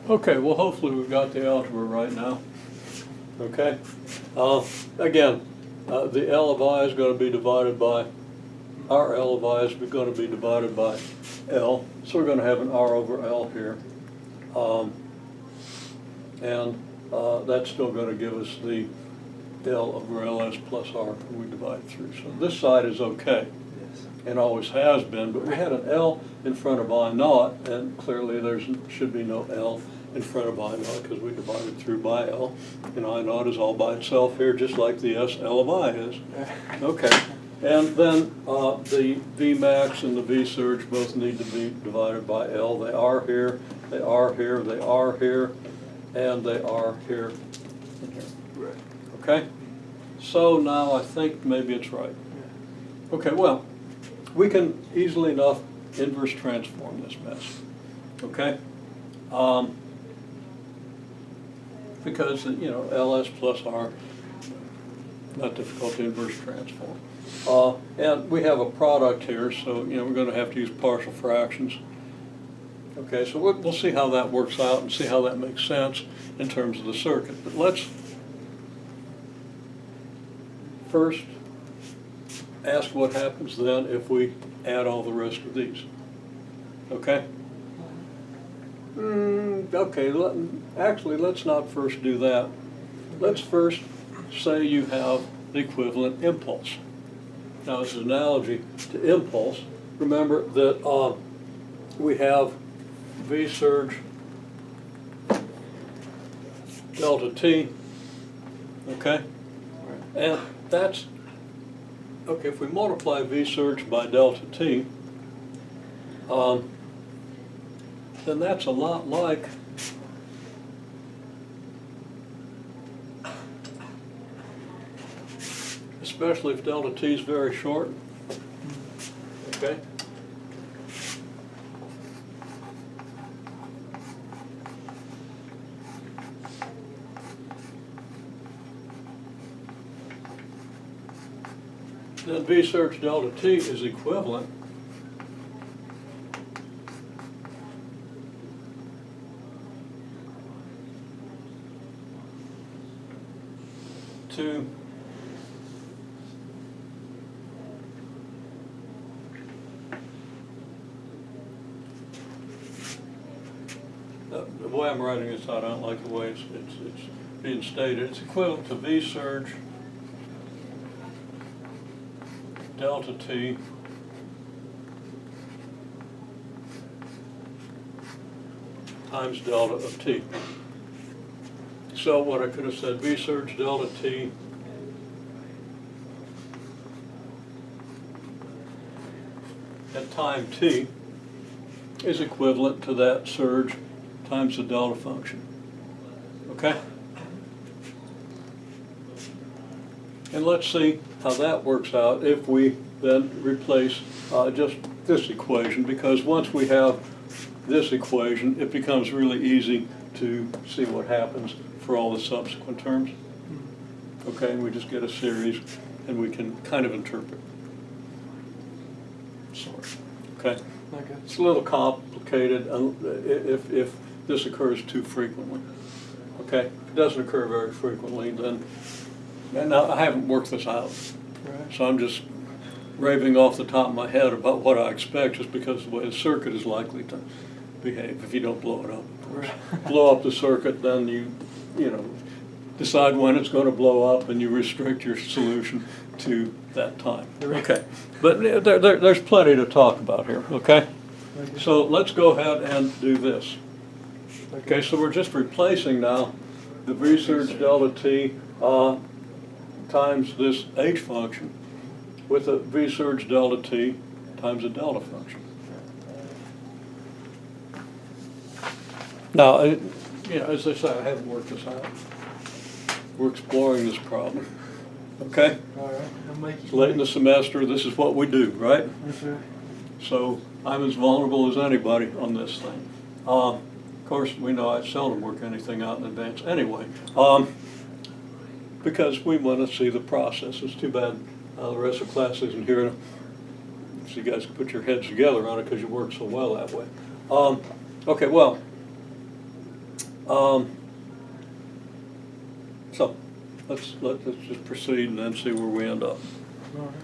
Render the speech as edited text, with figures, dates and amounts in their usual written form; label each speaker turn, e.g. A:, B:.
A: Okay, well hopefully we've got the algebra right now. Okay? Again, the L of I is going to be divided by, our L of I is going to be divided by L. So we're going to have an R over L here. And that's still going to give us the L over LS plus R when we divide through. So this side is okay. And always has been, but we had an L in front of I naught, and clearly there should be no L in front of I naught because we divided through by L, and I naught is all by itself here, just like the S L of I is. Okay, and then the V max and the V surge both need to be divided by L. They are here, they are here, they are here, and they are here and here.
B: Right.
A: Okay, so now I think maybe it's right. Okay, well, we can easily enough inverse transform this mess, okay? Because, you know, LS plus R, not difficult to inverse transform. And we have a product here, so, you know, we're going to have to use partial fractions. Okay, so we'll see how that works out and see how that makes sense in terms of the circuit. But let's first ask what happens then if we add all the rest of these. Okay? Okay, actually let's not first do that. Let's first say you have the equivalent impulse. Now as an analogy to impulse, remember that we have V surge delta T, okay? And that's okay, if we multiply V surge by delta T, then that's a lot like especially if delta T is very short, okay? Then V surge delta T is equivalent to the way I'm writing this out, I don't like the way it's being stated. It's equivalent to V surge delta T times delta of T. So what I could have said, V surge delta T at time T is equivalent to that surge times the delta function. Okay? And let's see how that works out if we then replace just this equation, because once we have this equation, it becomes really easy to see what happens for all the subsequent terms. Okay, and we just get a series and we can kind of interpret. Sort. Okay?
B: Okay.
A: It's a little complicated if this occurs too frequently. Okay? If it doesn't occur very frequently, then, and now I haven't worked this out.
B: Right.
A: So I'm just raving off the top of my head about what I expect just because of the way the circuit is likely to behave if you don't blow it up, of course.
B: Right.
A: Blow up the circuit, then you know, decide when it's going to blow up and you restrict your solution to that time. Okay, but there's plenty to talk about here, okay? So let's go ahead and do this. Okay, so we're just replacing now the V surge delta T times this H function with a V surge delta T times a delta function. Now, you know, as I say, I haven't worked this out. We're exploring this problem. Okay?
B: All right. I'll make
A: It's late in the semester. This is what we do, right?
B: Yes, sir.
A: So I'm as vulnerable as anybody on this thing. Of course, we know I seldom work anything out in advance anyway, because we want to see the process. It's too bad the rest of the class isn't here, so you guys can put your heads together on it because you work so well that way. Okay, well, So let's just proceed and then see where we end up.
B: All right.